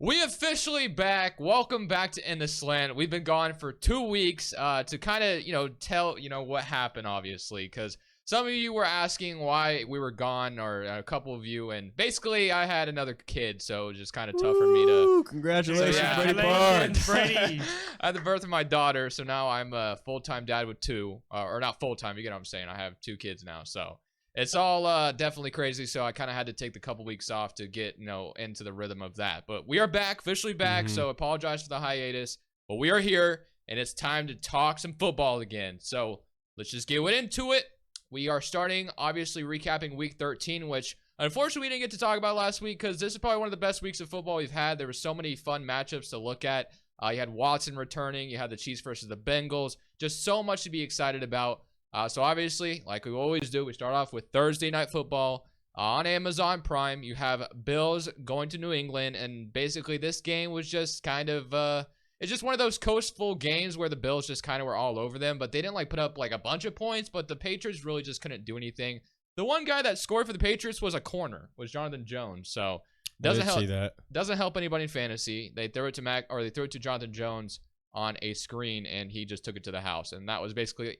We officially back. Welcome back to In the Slant. We've been gone for 2 weeks to kind of, tell, what happened, obviously, because some of you were asking why we were gone, or a couple of you, and basically I had another kid, so it was just kind of tough for me to... Congratulations, So, yeah. Brady Congratulations, Park. Brady. I had the birth of my daughter, so now I'm a full-time dad with two, or not full-time, you get what I'm saying. I have 2 kids now, so... It's all definitely crazy, so I kind of had to take the couple weeks off to get, into the rhythm of that. But we are back, officially back, so apologize for the hiatus. But we are here, and it's time to talk some football again. So let's just get into it. We are starting, obviously, recapping Week 13, which, unfortunately, we didn't get to talk about last week because this is probably one of the best weeks of football we've had. There were so many fun matchups to look at. You had Watson returning. You had the Chiefs versus the Bengals. Just so much to be excited about. So obviously, like we always do, we start off with Thursday Night Football on Amazon Prime. You have Bills going to New England, and basically this game was just kind of, it's just one of those coastful games where the Bills just kind of were all over them, but they didn't put up a bunch of points, but the Patriots really just couldn't do anything. The one guy that scored for the Patriots was a corner, was Jonathan Jones. So doesn't help anybody in fantasy. They threw it to Jonathan Jones on a screen, and he just took it to the house, and that was basically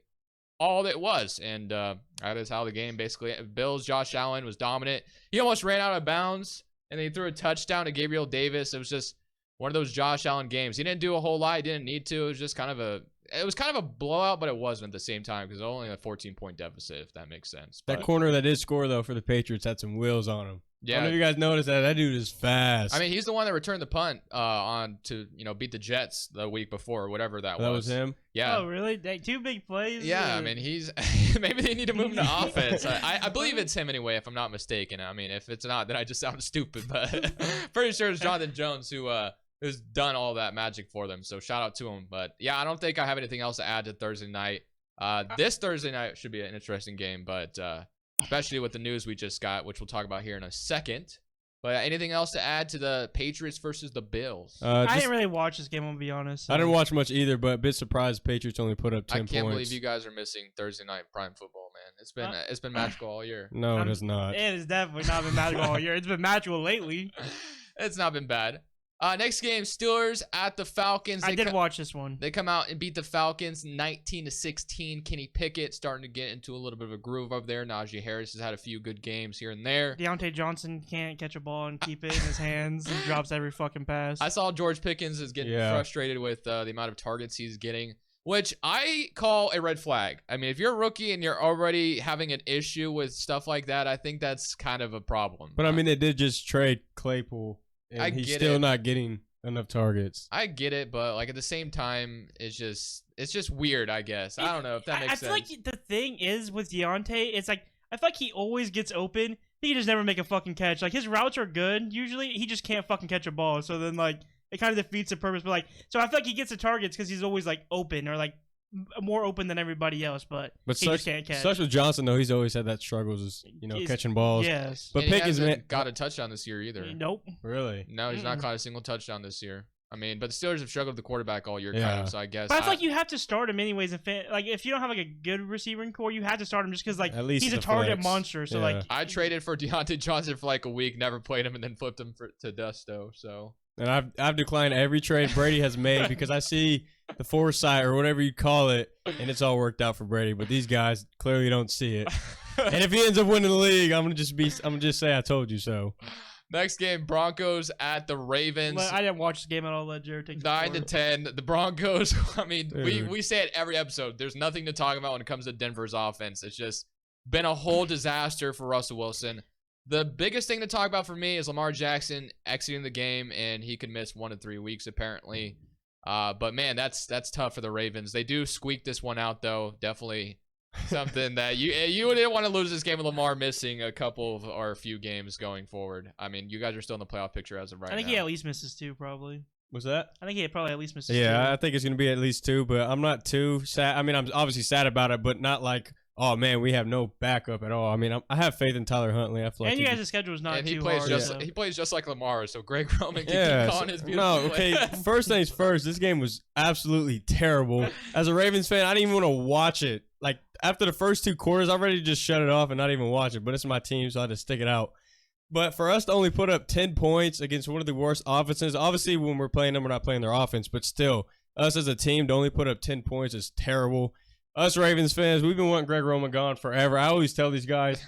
all it was. And that is how the game basically... Bills, Josh Allen was dominant. He almost ran out of bounds, and they threw a touchdown to Gabriel Davis. It was just one of those Josh Allen games. He didn't do a whole lot. He didn't need to. It was just kind of a blowout, but it wasn't at the same time because it was only a 14-point deficit, if that makes sense. That corner that did score, though, for the Patriots had some wheels on him. Yeah. I don't know if you guys noticed that. That dude is fast. I mean, he's the one that returned the punt on to, beat the Jets the week before, or whatever that was. That was him? Yeah. Oh, really? 2 big plays? Yeah, I mean, he's... maybe they need to move him to offense. I believe it's him anyway, if I'm not mistaken. I mean, if it's not, then I just sound stupid. But pretty sure it's Jonathan Jones who's done all that magic for them. So shout out to him. But yeah, I don't think I have anything else to add to Thursday night. This Thursday night should be an interesting game, but especially with the news we just got, which we'll talk about here in a second. But anything else to add to the Patriots versus the Bills? I didn't really watch this game, I'm gonna be honest. So. I didn't watch much either, but a bit surprised Patriots only put up 10 points. I can't believe you guys are missing Thursday night prime football, man. It's been magical all year. No, it is not. It has definitely not been magical all year. It's been magical lately. It's not been bad. Next game, Steelers at the Falcons. I did watch this one. They come out and beat the Falcons 19-16. Kenny Pickett starting to get into a little bit of a groove over there. Najee Harris has had a few good games here and there. Deontay Johnson can't catch a ball and keep it in his hands. He drops every fucking pass. I saw George Pickens is getting frustrated with the amount of targets he's getting, which I call a red flag. I mean, if you're a rookie and you're already having an issue with stuff like that, I think that's kind of a problem. But I mean, they did just trade Claypool. And he's still not getting enough targets. I get it, but at the same time, it's just weird, I guess. I don't know if that makes sense. I feel like the thing is with Deontay, it's I feel like he always gets open. He can just never make a fucking catch. His routes are good. Usually, he just can't fucking catch a ball. So then, it kind of defeats the purpose. But, so I feel like he gets the targets because he's always, open or, more open than everybody else, but he just can't catch. Such with Johnson, though, he's always had that struggles, is, catching balls. Yes. But Pickens hasn't got a touchdown this year either. Nope. Really? No, he's not caught a single touchdown this year. I mean, but the Steelers have struggled with the quarterback all year, kind of, so I guess. But I feel like you have to start him anyways. If you don't have a good receiving core, you have to start him just because he's a target monster. So I traded for Deontay Johnson for a week, never played him, and then flipped him to Dusto. So. And I've declined every trade Brady has made because I see the foresight or whatever you call it, and it's all worked out for Brady. But these guys clearly don't see it. And if he ends up winning the league, I'm gonna just say I told you so. Next game, Broncos at the Ravens. I didn't watch the game at all. Let Jared take 9-10. The Broncos. I mean, we say it every episode. There's nothing to talk about when it comes to Denver's offense. It's just been a whole disaster for Russell Wilson. The biggest thing to talk about for me is Lamar Jackson exiting the game, and he could miss 1 to 3 weeks apparently. But man, that's tough for the Ravens. They do squeak this one out though. Definitely something that you didn't want to lose this game with Lamar missing a few games going forward. I mean, you guys are still in the playoff picture as of right now. I think he at least misses 2 probably. Was that? I think he probably at least misses 2. Yeah, I think it's gonna be at least 2, but I'm not too sad. I mean, I'm obviously sad about it, but not oh man, we have no backup at all. I mean, I have faith in Tyler Huntley. I feel like you guys' schedule is not too hard. He plays just like Lamar, so Greg Roman can keep calling his beautiful play. First things first, this game was absolutely terrible. As a Ravens fan, I didn't even want to watch it. After the first 2 quarters, I'm ready to just shut it off and not even watch it. But it's my team, so I had to stick it out. But for us to only put up 10 points against one of the worst offenses, obviously when we're playing them, we're not playing their offense, but still, us as a team to only put up 10 points is terrible. Us Ravens fans, we've been wanting Greg Roman gone forever. I always tell these guys.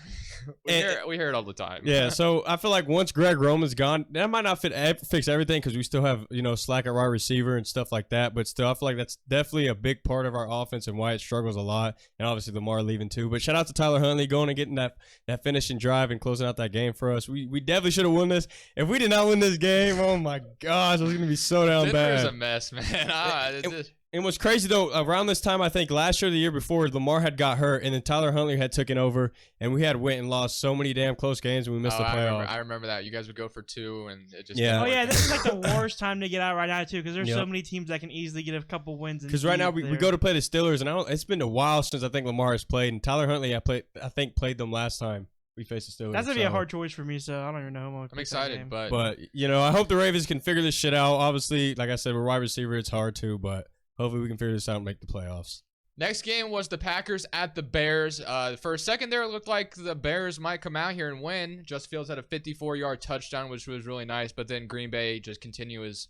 we hear it all the time. Yeah, so I feel like once Greg Roman's gone, that might not fix everything because we still have, slack at wide receiver and stuff like that. But still, I feel like that's definitely a big part of our offense and why it struggles a lot. And obviously Lamar leaving too. But shout out to Tyler Huntley going and getting that finishing drive and closing out that game for us. We definitely should have won this. If we did not win this game, oh my gosh, it was going to be so down Denver's bad. a mess, man. And what's crazy, though, around this time, I think last year or the year before, Lamar had got hurt, and then Tyler Huntley had taken over, and we had went and lost so many damn close games, and we missed the playoffs. I remember that. You guys would go for 2, and it just Yeah. Oh, yeah, this is like the worst time to get out right now, too, because there's so many teams that can easily get a couple wins. Because right now, we go to play the Steelers, and it's been a while since I think Lamar has played, and Tyler Huntley, I think, played them last time we faced the Steelers. That's going to be a hard choice for me, so I don't even know who I'm excited, but I hope the Ravens can figure this shit out. Obviously, like I said, we're wide receiver. It's hard, too, but hopefully we can figure this out and make the playoffs. Next game was the Packers at the Bears. For a second there, it looked like the Bears might come out here and win. Justin Fields had a 54-yard touchdown, which was really nice. But then Green Bay just continues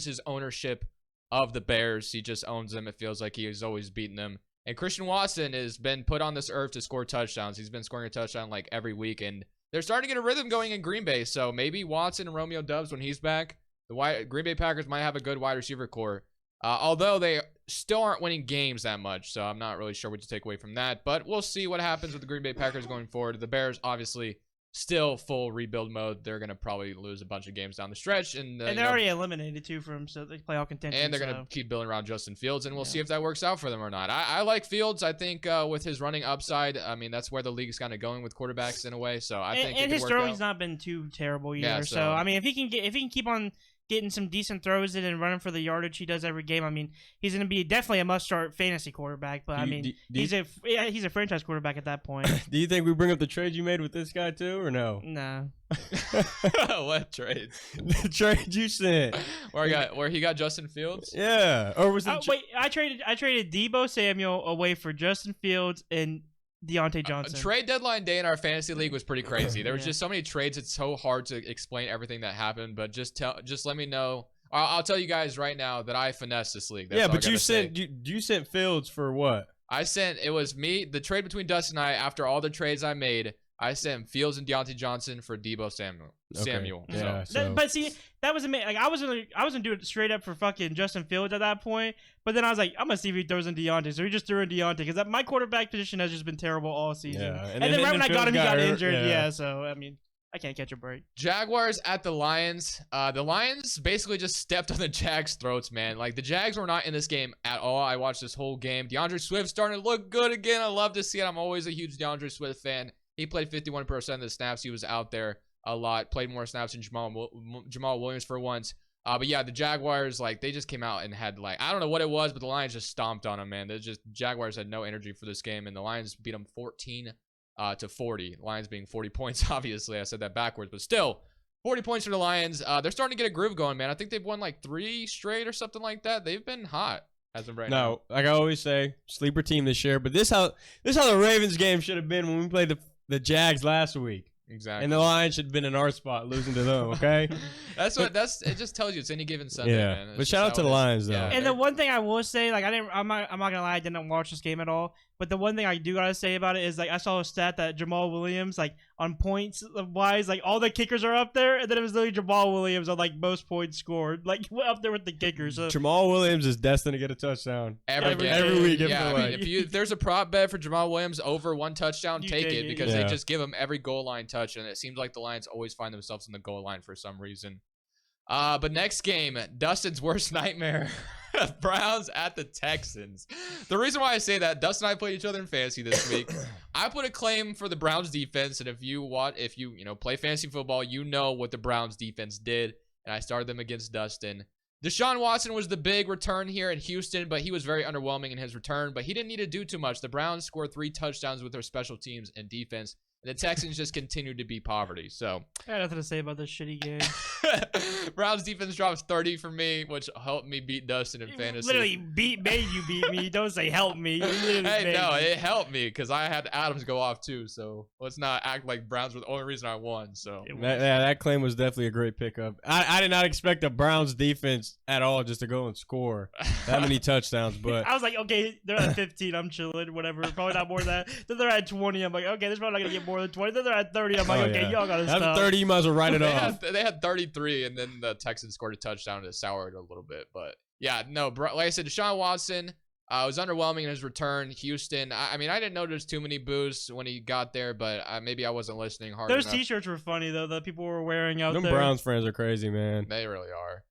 his ownership of the Bears. He just owns them. It feels like he has always beaten them. And Christian Watson has been put on this earth to score touchdowns. He's been scoring a touchdown like every week. And they're starting to get a rhythm going in Green Bay. So maybe Watson and Romeo Doubs, when he's back, the Green Bay Packers might have a good wide receiver core. Although they still aren't winning games that much, so I'm not really sure what to take away from that. But we'll see what happens with the Green Bay Packers going forward. The Bears, obviously, still full rebuild mode. They're going to probably lose a bunch of games down the stretch. And they're already eliminated, too, from the playoff contention. And they're going to keep building around Justin Fields, and we'll see if that works out for them or not. I like Fields. I think with his running upside, I mean, that's where the league's kind of going with quarterbacks in a way. So I think and his throwing's not been too terrible either. Yeah, so I mean, if he can keep on getting some decent throws in and running for the yardage he does every game, I mean, he's going to be definitely a must-start fantasy quarterback. But he's a franchise quarterback at that point. Do you think we bring up the trade you made with this guy too, or no? No. What trades? The trade you sent. Where he got Justin Fields? Yeah. Or was it? Wait, I traded Deebo Samuel away for Justin Fields and Deontay Johnson. Trade deadline day in our fantasy league was pretty crazy. There was just so many trades. It's so hard to explain everything that happened. But just let me know. I'll tell you guys right now that I finessed this league. That's but you sent Fields for what? It was me. The trade between Dustin and I, after all the trades I made, I sent Fields and Deontay Johnson for Deebo Samuel. Yeah, but see, that was amazing. Like I wasn't doing it straight up for fucking Justin Fields at that point. But then I was like, I'm gonna see if he throws in Deontay. So he just threw in Deontay because my quarterback position has just been terrible all season. Yeah. And then right when I got him, he got injured. Yeah. So I mean, I can't catch a break. Jaguars at the Lions. The Lions basically just stepped on the Jags' throats, man. Like, the Jags were not in this game at all. I watched this whole game. DeAndre Swift starting to look good again. I love to see it. I'm always a huge DeAndre Swift fan. He played 51% of the snaps. He was out there a lot. Played more snaps than Jamal Williams for once. But yeah, the Jaguars, like, they just came out and had, like, I don't know what it was, but the Lions just stomped on them, man. Jaguars had no energy for this game, and the Lions beat them 14 to 40. Lions being 40 points, obviously. I said that backwards, but still, 40 points for the Lions. They're starting to get a groove going, man. I think they've won like 3 straight or something like that. They've been hot as of right now. No, like I always say, sleeper team this year. But this how the Ravens game should have been when we played the Jags last week. Exactly. And the Lions should have been in our spot, losing to them. Okay. It just tells you it's any given Sunday, man. But shout out to the Lions though. Yeah, and the one thing I will say, like I'm not gonna lie, I didn't watch this game at all. But the one thing I do gotta say about it is, like, I saw a stat that Jamal Williams, like, on points wise, like, all the kickers are up there, and then it was literally Jamal Williams on, like, most points scored, like, up there with the kickers. So Jamal Williams is destined to get a touchdown every week. Yeah, I mean, if there's a prop bet for Jamal Williams over 1 touchdown, take it, because they just give him every goal line touch, and it seems like the Lions always find themselves in the goal line for some reason. But next game, Dustin's worst nightmare. Browns at the Texans. The reason why I say that, Dustin and I played each other in fantasy this week. I put a claim for the Browns defense, and if you play fantasy football, you know what the Browns defense did, and I started them against Dustin. Deshaun Watson was the big return here in Houston, but he was very underwhelming in his return, but he didn't need to do too much. The Browns scored 3 touchdowns with their special teams and defense. And the Texans just continue to be poverty. So I got nothing to say about this shitty game. Browns defense drops 30 for me, which helped me beat Dustin in fantasy. Literally made you beat me. Don't say help me. You literally Hey, made no, me. it helped me because I had Adams go off too. So let's not act like Browns were the only reason I won. So That claim was definitely a great pickup. I did not expect the Browns defense at all just to go and score that many touchdowns. But I was like, okay, they're at 15. I'm chilling. Whatever. Probably not more than that. Then they're at 20. I'm like, okay, this is probably not gonna get more than 20. Then they're at 30. I'm like, okay, y'all gotta stop. After 30, you might as well write it off. They had 33, and then the Texans scored a touchdown to sour it a little bit. But yeah, no, like I said, Deshaun Watson was underwhelming in his return. Houston, I mean, I didn't notice too many boos when he got there, but maybe I wasn't listening hard Those enough. T-shirts were funny though. That people were wearing out Them there. Browns fans are crazy, man. They really are.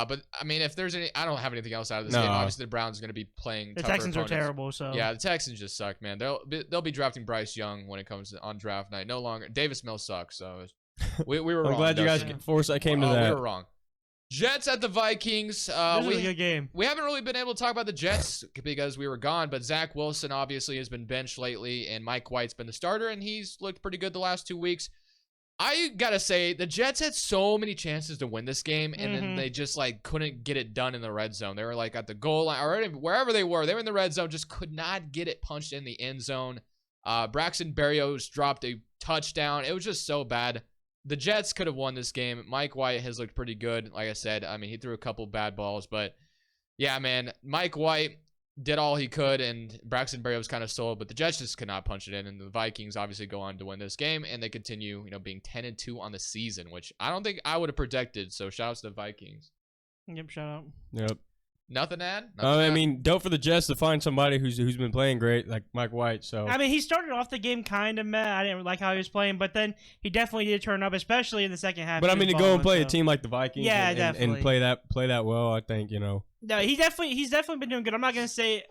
But I mean, if there's any, I don't have anything else out of this No. game. Obviously, the Browns are going to be playing. The tougher Texans are opponents. terrible. So Yeah, the Texans just suck, man. They'll be drafting Bryce Young when it comes to on draft night. No longer Davis Mills sucks. So we were wrong. I'm glad you guys Dustin. foresight came to that. We were wrong. Jets at the Vikings. this was a good game. We haven't really been able to talk about the Jets because we were gone, but Zach Wilson obviously has been benched lately, and Mike White's been the starter, and he's looked pretty good the last 2 weeks. I gotta say, the Jets had so many chances to win this game, and then they just like couldn't get it done in the red zone. They were like at the goal line or wherever they were in the red zone, just could not get it punched in the end zone. Braxton Berrios dropped a touchdown. It was just so bad. The Jets could have won this game. Mike White has looked pretty good. Like I said, I mean, he threw a couple bad balls, but yeah, man, Mike White did all he could, and Braxton Berrios kind of stole, but the Jets just could not punch it in, and the Vikings obviously go on to win this game, and they continue, being 10-2 on the season, which I don't think I would have predicted. So shout out to the Vikings. Yep, shout out. Yep. Nothing to add? I mean, dope for the Jets to find somebody who's been playing great, like Mike White. So I mean, he started off the game kind of meh. I didn't like how he was playing, but then he definitely did turn up, especially in the second half. But I mean, to go and play so. a team like the Vikings, Yeah, and definitely. play that well, I think No, he's definitely been doing good. I'm not gonna say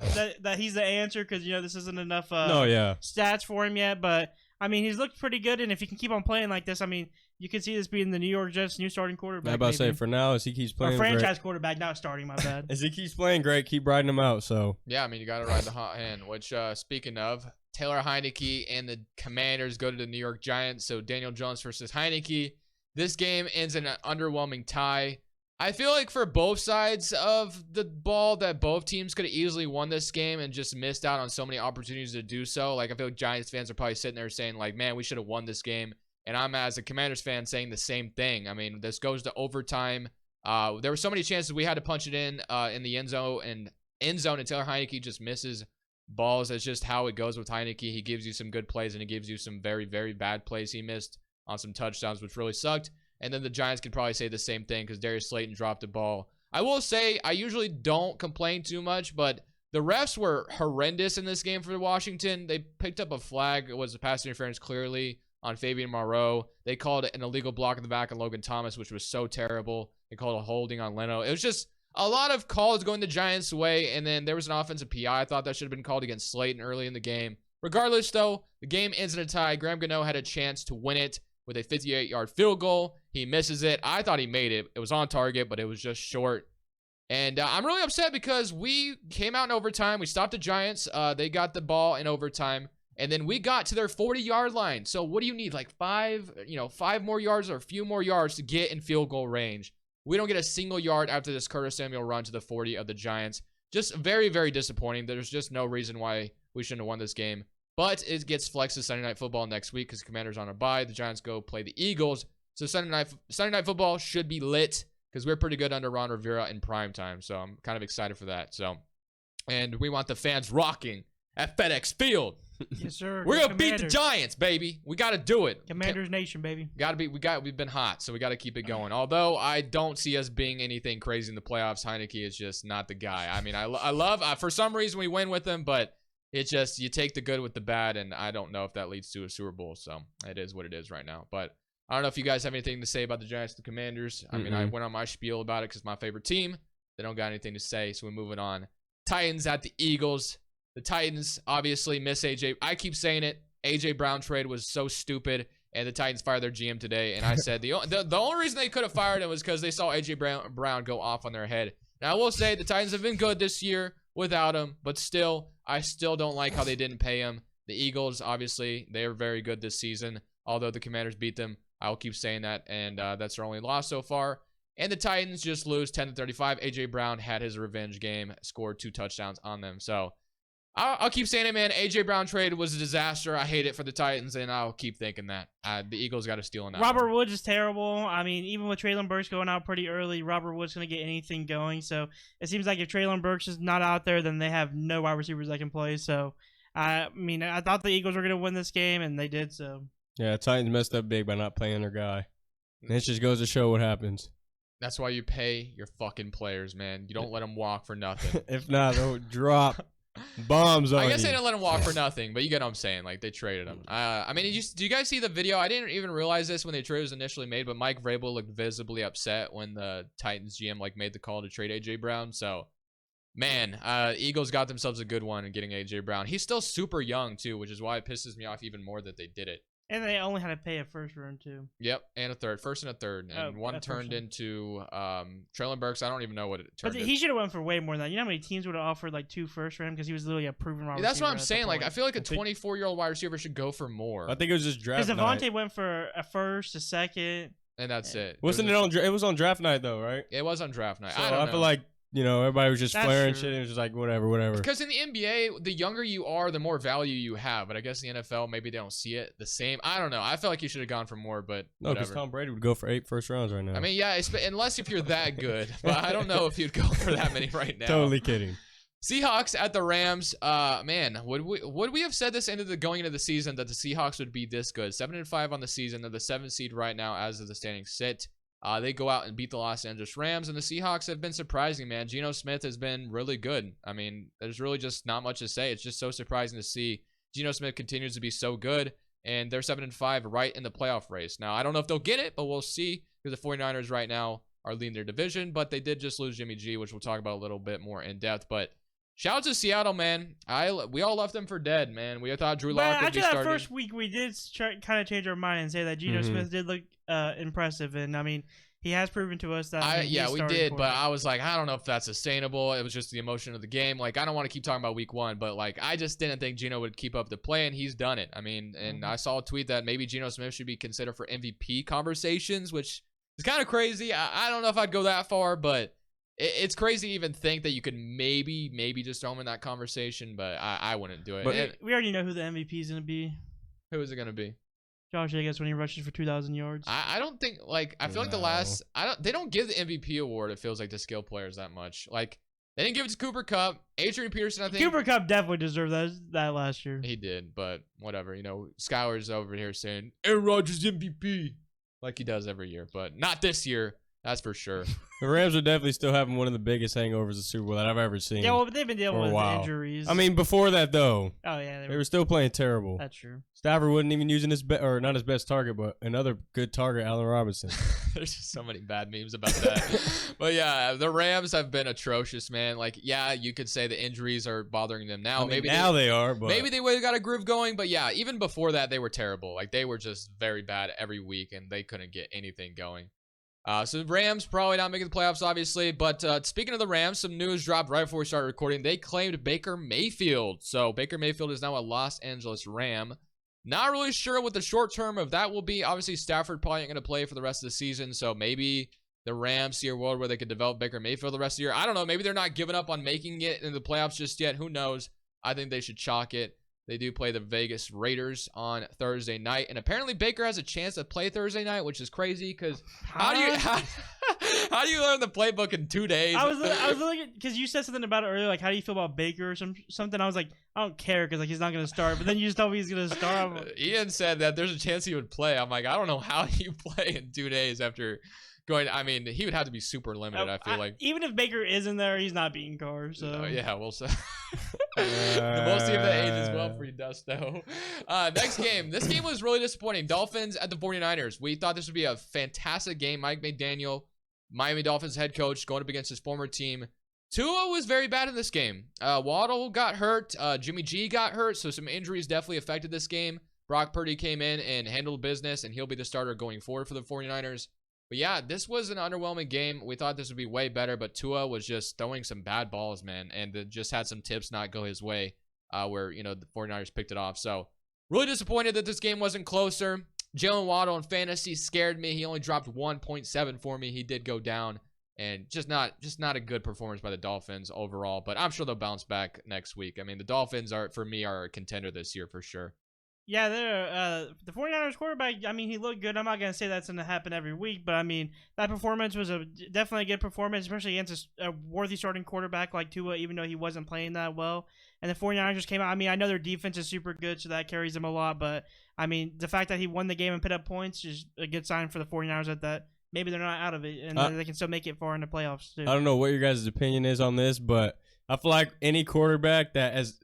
that he's the answer because this isn't enough stats for him yet. But I mean, he's looked pretty good, and if he can keep on playing like this, I mean, you could see this being the New York Jets' new starting quarterback. I'm about to say for now, as he keeps playing, or franchise quarterback, not starting. My bad. As he keeps playing great, keep riding him out. So Yeah, I mean, you got to ride the hot hand, which, speaking of, Taylor Heineke and the Commanders go to the New York Giants. So Daniel Jones versus Heineke. This game ends in an underwhelming tie. I feel like for both sides of the ball that both teams could have easily won this game and just missed out on so many opportunities to do so. Like, I feel like Giants fans are probably sitting there saying, like, man, we should have won this game. And I'm, as a Commanders fan, saying the same thing. I mean, this goes to overtime. There were so many chances we had to punch it in the end zone, and Taylor Heineke just misses balls. That's just how it goes with Heineke. He gives you some good plays, and he gives you some very, very bad plays. He missed on some touchdowns, which really sucked. And then the Giants could probably say the same thing because Darius Slayton dropped the ball. I will say, I usually don't complain too much, but the refs were horrendous in this game for Washington. They picked up a flag. It was a pass interference clearly on Fabian Moreau. They called it an illegal block in the back of Logan Thomas, which was so terrible. They called a holding on Leno. It was just a lot of calls going the Giants' way, and then there was an offensive PI. I thought that should have been called against Slayton early in the game. Regardless, though, the game ends in a tie. Graham Gano had a chance to win it with a 58-yard field goal. He misses it. I thought he made it. It was on target, but it was just short. And I'm really upset because we came out in overtime. We stopped the Giants. They got the ball in overtime. And then we got to their 40-yard line. So what do you need? Like five more yards or a few more yards to get in field goal range. We don't get a single yard after this Curtis Samuel run to the 40 of the Giants. Just very, very disappointing. There's just no reason why we shouldn't have won this game. But it gets flexed to Sunday Night Football next week because Commanders on a bye. The Giants go play the Eagles. So Sunday Night Football should be lit because we're pretty good under Ron Rivera in prime time. So I'm kind of excited for that. And we want the fans rocking at FedEx Field. Yes, sir. We're gonna beat the Giants, baby. We got to do it. Commanders Nation, baby. We've been hot, so we got to keep it going. Although I don't see us being anything crazy in the playoffs. Heineke is just not the guy. I mean, I love for some reason we win with him, but it's just you take the good with the bad, and I don't know if that leads to a Super Bowl. So it is what it is right now. But I don't know if you guys have anything to say about the Giants, the Commanders. I mean, I went on my spiel about it because it's my favorite team. They don't got anything to say, so we're moving on. Titans at the Eagles. The Titans obviously miss AJ. I keep saying it. AJ Brown trade was so stupid, and the Titans fired their GM today. And I said the only reason they could have fired him was because they saw AJ Brown go off on their head. Now I will say the Titans have been good this year without him, but still, I still don't like how they didn't pay him. The Eagles, obviously, they're very good this season. Although the Commanders beat them, I'll keep saying that, and that's their only loss so far. And the Titans just lose 10-35. A.J. Brown had his revenge game, scored 2 touchdowns on them. So I'll keep saying it, man. A.J. Brown trade was a disaster. I hate it for the Titans, and I'll keep thinking that. The Eagles got to steal on that Robert one. Woods is terrible. I mean, even with Traylon Burks going out pretty early, Robert Woods going to get anything going. So it seems like if Traylon Burks is not out there, then they have no wide receivers that can play. So, I mean, I thought the Eagles were going to win this game, and they did so. Yeah, Titans messed up big by not playing their guy. And it just goes to show what happens. That's why you pay your fucking players, man. You don't let them walk for nothing. If not, they'll drop bombs on you. I guess they didn't let him walk for nothing, but you get what I'm saying. Like, they traded him. I mean, do you guys see the video? I didn't even realize this when the trade was initially made, but Mike Vrabel looked visibly upset when the Titans GM made the call to trade A.J. Brown. So, man, Eagles got themselves a good one in getting A.J. Brown. He's still super young, too, which is why it pisses me off even more that they did it. And they only had to pay a first round, too. Yep, and a third. First and a third. And one turned into Traylon Burks. I don't even know what it turned into. But he should have went for way more than that. You know how many teams would have offered 2 first for him because he was literally a proven wide receiver. That's what I'm saying. I feel like a 24-year-old wide receiver should go for more. I think it was just draft night. Because Devontae went for a first, a second. And that's it. Wasn't it on? It was on draft night though, right? It was on draft night. So I don't know. I feel like everybody was just That's flaring true. shit. And it was just like whatever. Because in the NBA, the younger you are, the more value you have. But I guess in the NFL, maybe they don't see it the same. I don't know. I feel like you should have gone for more, but No, because whatever. Tom Brady would go for 8 first rounds right now. I mean, yeah, unless if you're that good. But I don't know if you'd go for that many right now. Totally kidding. Seahawks at the Rams. Man, would we have said this going into the season that the Seahawks would be this good? 7-5 on the season. They're the 7th seed right now as of the standings sit. They go out and beat the Los Angeles Rams, and the Seahawks have been surprising, man. Geno Smith has been really good. I mean, there's really just not much to say. It's just so surprising to see Geno Smith continues to be so good, and they're 7-5 right in the playoff race. Now, I don't know if they'll get it, but we'll see, because the 49ers right now are leading their division, but they did just lose Jimmy G, which we'll talk about a little bit more in depth. But shout out to Seattle, man. We all left them for dead, man. We thought Drew Lock would be starting. After that first week, we did kind of change our mind and say that Geno Smith did look impressive, and I mean, he has proven to us that. Yeah, we did, but I was like, I don't know if that's sustainable. It was just the emotion of the game. Like, I don't want to keep talking about week 1, but I just didn't think Geno would keep up the play, and he's done it. I mean, and I saw a tweet that maybe Geno Smith should be considered for MVP conversations, which is kind of crazy. I don't know if I'd go that far, but it's crazy to even think that you could maybe just throw him in that conversation, but I wouldn't do it. But we already know who the MVP is going to be. Who is it going to be? Josh Jacobs when he rushes for 2,000 yards. I don't think I feel like they don't give the MVP award. It feels like to skill players that much. Like they didn't give it to Cooper Kupp, Adrian Peterson. I think Cooper Kupp definitely deserved that last year. He did, but whatever. Skylar's over here saying Aaron Rodgers MVP like he does every year, but not this year. That's for sure. The Rams are definitely still having one of the biggest hangovers of Super Bowl that I've ever seen. Yeah, well, but they've been dealing with injuries. injuries. I mean, before that though. Oh yeah, they were still playing terrible. That's true. Stafford wasn't even using not his best target, but another good target, Allen Robinson. There's just so many bad memes about that. But yeah, the Rams have been atrocious, man. Yeah, you could say the injuries are bothering them now. I mean, now they are, but maybe they would have got a groove going. But yeah, even before that, they were terrible. They were just very bad every week, and they couldn't get anything going. So the Rams probably not making the playoffs, obviously. But speaking of the Rams, some news dropped right before we started recording. They claimed Baker Mayfield. So Baker Mayfield is now a Los Angeles Ram. Not really sure what the short term of that will be. Obviously, Stafford probably ain't going to play for the rest of the season. So maybe the Rams see a world where they could develop Baker Mayfield the rest of the year. I don't know. Maybe they're not giving up on making it in the playoffs just yet. Who knows? I think they should chalk it. They do play the Vegas Raiders on Thursday night. And apparently Baker has a chance to play Thursday night, which is crazy because how do you learn the playbook in 2 days? I was looking because you said something about it earlier, like how do you feel about Baker or something. I was like, I don't care because he's not going to start. But then you just told me he's going to start. Ian said that there's a chance he would play. I'm like, I don't know how you play in 2 days after going. I mean, he would have to be super limited. I feel like even if Baker is in there, he's not beating Carr. So yeah, we'll see. We'll see if that ages well for you, Dusto. Next game. This game was really disappointing. Dolphins at the 49ers. We thought this would be a fantastic game. Mike McDaniel, Miami Dolphins head coach, going up against his former team. Tua was very bad in this game. Waddle got hurt. Jimmy G got hurt, so some injuries definitely affected this game. Brock Purdy came in and handled business, and he'll be the starter going forward for the 49ers. But yeah, this was an underwhelming game. We thought this would be way better, but Tua was just throwing some bad balls, man, and just had some tips not go his way. where, the 49ers picked it off. So really disappointed that this game wasn't closer. Jalen Waddle in fantasy scared me. He only dropped 1.7 for me. He did go down, and just not a good performance by the Dolphins overall. But I'm sure they'll bounce back next week. I mean, the Dolphins are a contender this year for sure. Yeah, they're the 49ers quarterback. I mean, he looked good. I'm not gonna say that's gonna happen every week, but I mean, that performance was definitely a good performance, especially against a worthy starting quarterback like Tua, even though he wasn't playing that well. And the 49ers just came out. I mean, I know their defense is super good, so that carries them a lot. But I mean, the fact that he won the game and put up points is a good sign for the 49ers that maybe they're not out of it, and they can still make it far in the playoffs too. I don't know what your guys' opinion is on this, but I feel like any quarterback that is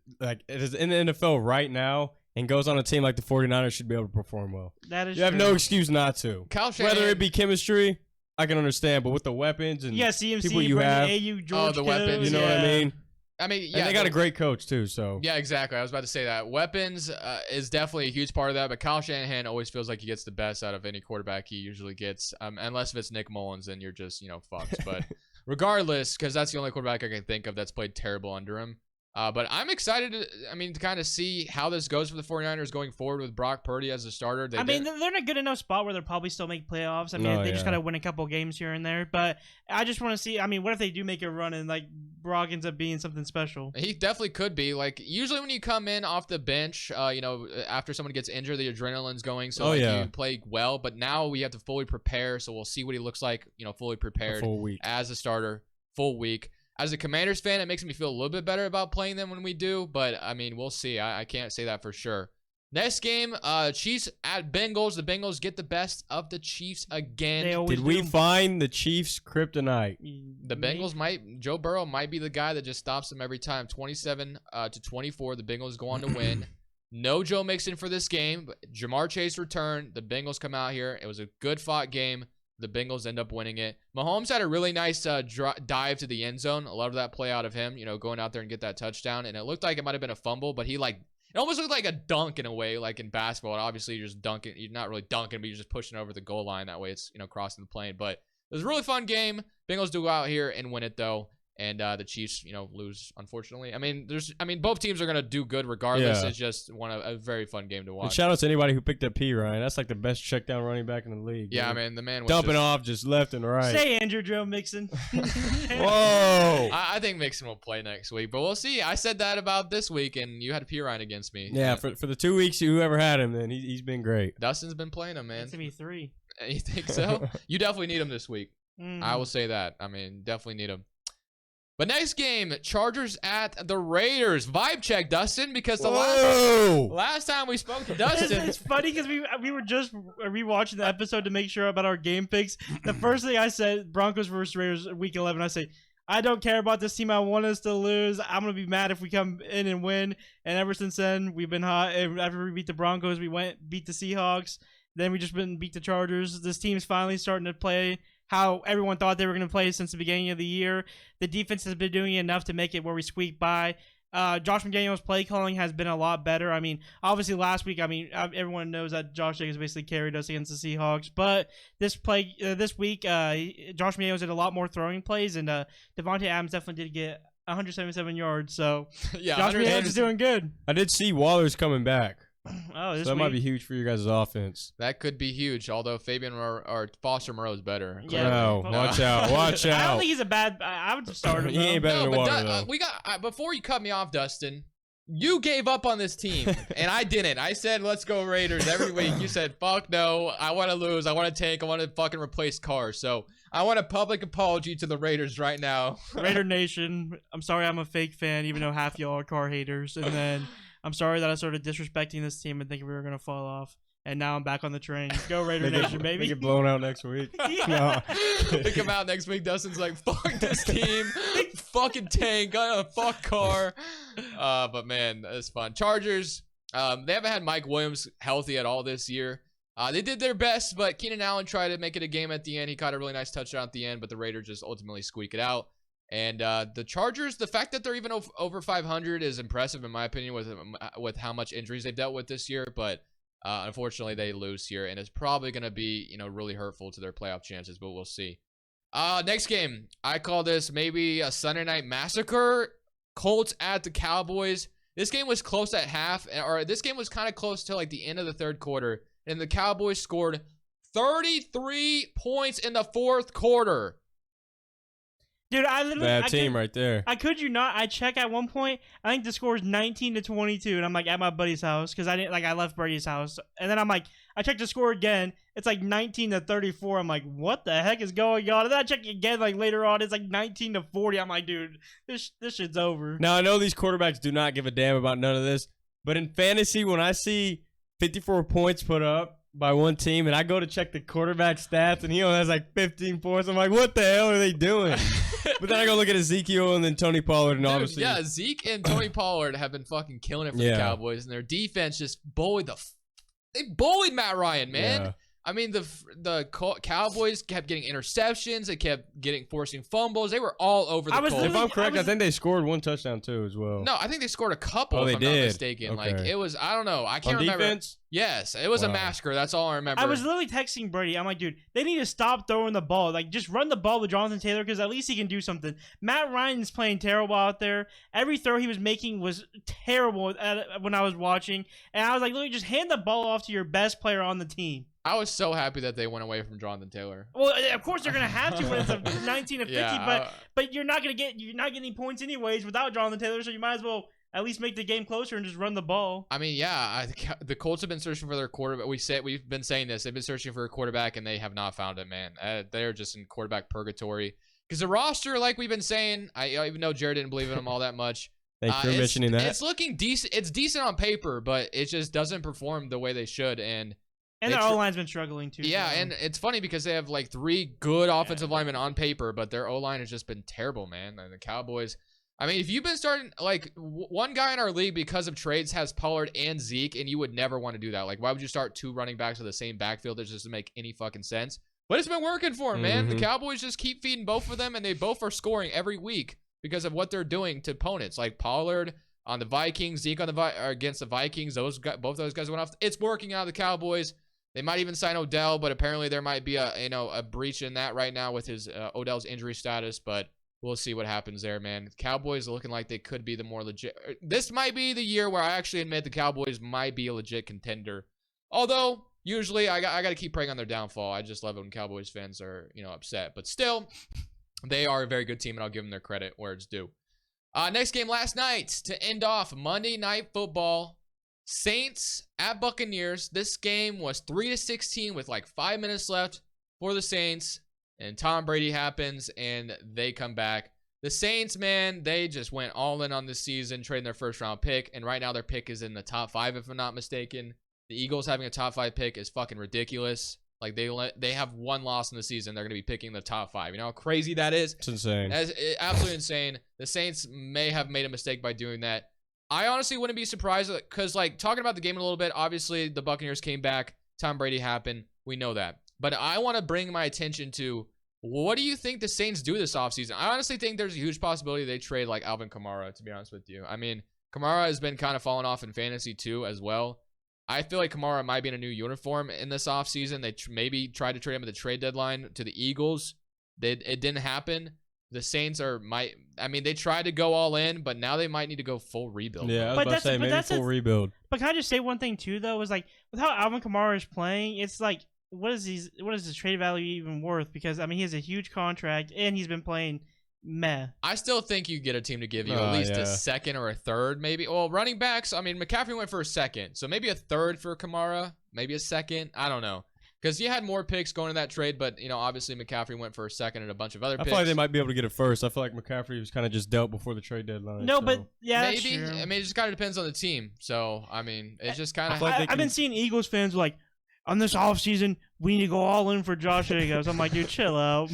in the NFL right now and goes on a team like the 49ers should be able to perform well. That is You have true. no excuse not to. Kyle Shanahan, Whether it be chemistry, I can understand, but with the weapons and CMC, people you have, AU, George the Kittle, weapons, you know what I mean? yeah, And they got a great coach too, so. Yeah, exactly. I was about to say that. Weapons is definitely a huge part of that, but Kyle Shanahan always feels like he gets the best out of any quarterback he usually gets, unless if it's Nick Mullins, then you're just, fucked. But regardless, because that's the only quarterback I can think of that's played terrible under him. But I'm excited to kind of see how this goes for the 49ers going forward with Brock Purdy as a starter. They're in a good enough spot where they'll probably still make playoffs. I mean, they just got to win a couple games here and there. But I just want to see, what if they do make a run and, Brock ends up being something special? He definitely could be. Usually when you come in off the bench, after someone gets injured, the adrenaline's going. So, you play well. But now we have to fully prepare. So we'll see what he looks like, fully prepared full week. As a starter, full week. As a Commanders fan, it makes me feel a little bit better about playing them when we do, but we'll see. I can't say that for sure. Next game, Chiefs at Bengals. The Bengals get the best of the Chiefs again. Did we find the Chiefs' kryptonite? The Bengals Joe Burrow might be the guy that just stops them every time. 27-24, the Bengals go on to win. No Joe Mixon for this game, but Jamar Chase returned. The Bengals come out here. It was a good fought game. The Bengals end up winning it. Mahomes had a really nice dive to the end zone. I love that play out of him, going out there and get that touchdown. And it looked like it might have been a fumble, but it almost looked like a dunk in a way, like in basketball. And obviously, you're just dunking. You're not really dunking, but you're just pushing over the goal line. That way, it's crossing the plane. But it was a really fun game. Bengals do go out here and win it though. And the Chiefs, lose, unfortunately. Both teams are gonna do good regardless. Yeah. It's just a very fun game to watch. And shout out to anybody who picked up P. Ryan. That's like the best check down running back in the league. Yeah, dude. man, the man was dumping off just left and right. Say Andrew Joe Mixon. Whoa! I think Mixon will play next week, but we'll see. I said that about this week, and you had P. Ryan against me. Yeah, for the 2 weeks whoever had him, then he's been great. Dustin's been playing him, man. It's gonna be 3. You think so? You definitely need him this week. Mm. I will say that. Definitely need him. But next game, Chargers at the Raiders. Vibe check, Dustin, because the last time we spoke to Dustin. It's funny because we were just rewatching the episode to make sure about our game picks. The first thing I said, Broncos versus Raiders, week 11, I say, I don't care about this team. I want us to lose. I'm going to be mad if we come in and win. And ever since then, we've been hot. After we beat the Broncos, we beat the Seahawks. Then we just beat the Chargers. This team's finally starting to play how everyone thought they were going to play since the beginning of the year. The defense has been doing enough to make it where we squeak by. Josh McDaniels' play calling has been a lot better. Obviously last week, everyone knows that Josh Jacobs basically carried us against the Seahawks. But this week, Josh McDaniels did a lot more throwing plays, and Devontae Adams definitely did get 177 yards. So yeah, Josh McDaniels is doing good. I did see Waller's coming back. Oh, so that might be huge for you guys' offense. That could be huge, although Foster Moreau is better. Yeah, no, watch out. I don't think he's a bad. I would just start him. He ain't better than Waller, though. We got before you cut me off, Dustin. You gave up on this team, and I didn't. I said, let's go Raiders every week. You said, fuck no. I want to lose. I want to tank. I want to fucking replace Carr. So I want a public apology to the Raiders right now. Raider Nation, I'm sorry I'm a fake fan, even though half y'all are Carr haters. And then I'm sorry that I started disrespecting this team and thinking we were going to fall off. And now I'm back on the train. Go Raider Nation, baby. They get blown out next week. Yeah. No. They come out next week. Dustin's like, fuck this team. Fucking tank. Fuck Carr. But man, it's fun. Chargers, they haven't had Mike Williams healthy at all this year. They did their best, but Keenan Allen tried to make it a game at the end. He caught a really nice touchdown at the end, but the Raiders just ultimately squeak it out. And the Chargers, the fact that they're even over 500 is impressive in my opinion with how much injuries they've dealt with this year. But unfortunately, they lose here, and it's probably going to be really hurtful to their playoff chances. But we'll see. Next game, I call this maybe a Sunday night massacre. Colts at the Cowboys. This game was close at half, or this game was kind of close to like the end of the third quarter, and the Cowboys scored 33 points in the fourth quarter. Dude, I literally Bad team right there. I could you not. I check at one point. I think the score is 19-22, and I'm like at my buddy's house because I left Brady's house, and then I'm like I checked the score again. It's like 19-34. I'm like, what the heck is going on? And then I check again like later on. It's like 19-40. I'm like, dude, this shit's over. Now I know these quarterbacks do not give a damn about none of this, but in fantasy, when I see 54 points put up by one team, and I go to check the quarterback stats, and he only has like 15 points. I'm like, what the hell are they doing? But then I go look at Ezekiel and then Tony Pollard, and obviously, yeah, Zeke and Tony Pollard have been fucking killing it for the Cowboys, and their defense just bullied they bullied Matt Ryan, man. Yeah. I mean, the Cowboys kept getting interceptions. They kept forcing fumbles. They were all over the Colts. If I'm correct, I think they scored one touchdown too as well. No, I think they scored a couple. Oh, if they I'm did. not mistaken. Okay. Like it was, I don't know. I can't On remember. defense? Yes, it was a massacre. That's all I remember. I was literally texting Brady. I'm like, dude, they need to stop throwing the ball. Like, just run the ball with Jonathan Taylor because at least he can do something. Matt Ryan's playing terrible out there. Every throw he was making was terrible when I was watching. And I was like, literally, just hand the ball off to your best player on the team. I was so happy that they went away from Jonathan Taylor. Well, of course they're gonna have to when it's a 19-50, Yeah, but you're not getting points anyways without Jonathan Taylor, so you might as well at least make the game closer and just run the ball. I mean, yeah, the Colts have been searching for their quarterback. We've been saying this. They've been searching for a quarterback, and they have not found it, man. They're just in quarterback purgatory. Because the roster, like we've been saying, I even know Jared didn't believe in them all that much. Thanks for mentioning that. It's looking decent. It's decent on paper, but it just doesn't perform the way they should. And their O-line's been struggling too. Yeah, so. and it's funny because they have like 3 good offensive linemen on paper, but their O-line has just been terrible, man. And the Cowboys, I mean, if you've been starting, like, one guy in our league because of trades has Pollard and Zeke, and you would never want to do that. Like, why would you start 2 running backs with the same backfield? That just doesn't make any fucking sense. But it's been working for him, man. The Cowboys just keep feeding both of them, and they both are scoring every week because of what they're doing to opponents. Like Pollard on the Vikings, Zeke on against the Vikings. Both those guys went off. It's working out. The Cowboys. They might even sign Odell, but apparently there might be a breach in that right now with his Odell's injury status. But we'll see what happens there, man. The Cowboys are looking like they could be the more legit. This might be the year where I actually admit the Cowboys might be a legit contender. Although usually I got to keep praying on their downfall. I just love it when Cowboys fans are upset, but still they are a very good team, and I'll give them their credit where it's due. Next game last night to end off Monday Night Football. Saints at Buccaneers. This game was 3-16 with like 5 minutes left for the Saints, and Tom Brady happens and they come back. The Saints, man, they just went all in on this season, trading their first round pick, and right now their pick is in the top 5 if I'm not mistaken. The Eagles having a top 5 pick is fucking ridiculous. Like they have 1 loss in the season, they're going to be picking the top 5. You know how crazy that is? It's insane. That's absolutely insane. The Saints may have made a mistake by doing that. I honestly wouldn't be surprised because, like, talking about the game in a little bit, obviously the Buccaneers came back. Tom Brady happened. We know that. But I want to bring my attention to what do you think the Saints do this offseason? I honestly think there's a huge possibility they trade, like, Alvin Kamara, to be honest with you. I mean, Kamara has been kind of falling off in fantasy, too, as well. I feel like Kamara might be in a new uniform in this offseason. They maybe tried to trade him at the trade deadline to the Eagles. It didn't happen. The Saints they tried to go all in, but now they might need to go full rebuild. Yeah, I was about to say, maybe full rebuild. But can I just say one thing, too, though? Is like, with how Alvin Kamara is playing, it's like, what is his trade value even worth? Because, I mean, he has a huge contract, and he's been playing meh. I still think you get a team to give you at least a second or a third, maybe. Well, running backs, I mean, McCaffrey went for a second, so maybe a third for Kamara, maybe a second. I don't know. Because you had more picks going in that trade, but, obviously McCaffrey went for a second and a bunch of other picks. I feel like they might be able to get it first. I feel like McCaffrey was kind of just dealt before the trade deadline. No, but, yeah, maybe. I mean, it just kind of depends on the team. So, I mean, it's just kind of... I've been seeing Eagles fans like, on this offseason, we need to go all in for Josh Jacobs. I'm like, dude, chill out.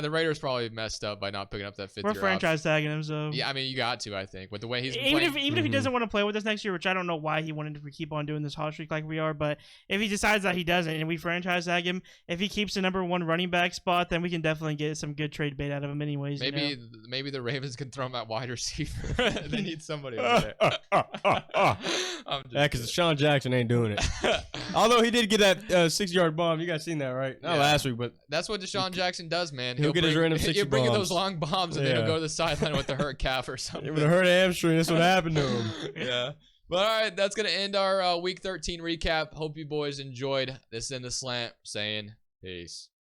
The Raiders probably messed up by not picking up that 5th year. We're franchise tagging him, so. Yeah, I mean, you got to, I think, with the way he's been even playing. If he doesn't want to play with us next year, which I don't know why he wanted to keep on doing this hot streak like we are, but if he decides that he doesn't and we franchise tag him, if he keeps the number 1 running back spot, then we can definitely get some good trade bait out of him anyways. Maybe the Ravens can throw him at wide receiver. They need somebody over there. Yeah, because Deshaun Jackson ain't doing it. Although he did get that 6-yard bomb. You guys seen that, right? Not Yeah. last week, but That's what Deshaun Jackson does, man. He'll get his random 60 He'll bring you those bombs. long bombs, and then he'll Yeah. go to the sideline with a hurt calf or something. it would have hurt a hamstring. That's what happened to him. Yeah. But all right, that's gonna end our Week 13 recap. Hope you boys enjoyed this in the slant. Saying peace.